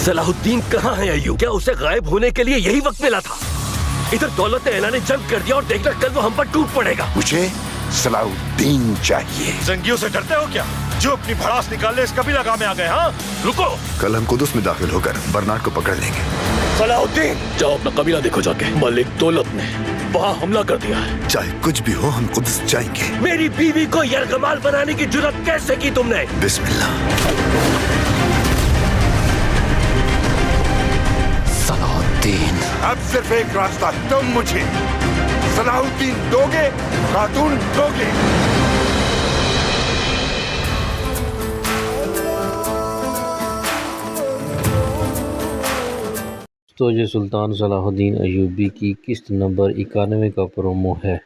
सलाहुद्दीन कहाँ है अय्यूब? क्या उसे गायब होने के लिए यही वक्त मिला था? इधर दौलत ने ऐलान जंग कर दिया और देखना कल वो हम पर टूट पड़ेगा। मुझे सलाहुद्दीन चाहिए। जंगियों से डरते हो क्या, जो अपनी भड़ास निकालने इस कबीला गांव में आ गए? हाँ, रुको। कल हम कुदुस में दाखिल होकर बर्नार्ड को पकड़ लेंगे। सलाहुद्दीन, जाओ अपना कबीला देखो जाके। मलिक दौलत ने वहाँ हमला कर दिया है। चाहे कुछ भी हो, हम कुदुस जाएंगे। मेरी बीवी को यरगमाल बनाने की जुर्रत कैसे की तुमने? बिस्मिल्लाह। सलाहुद्दीन, अब सिर्फ एक रास्ता, तुम मुझे सलाहुद्दीन दोगे, खातून दोगे। तो ये सुल्तान सलाहुद्दीन अय्यूबी की किस्त नंबर 91 का प्रोमो है।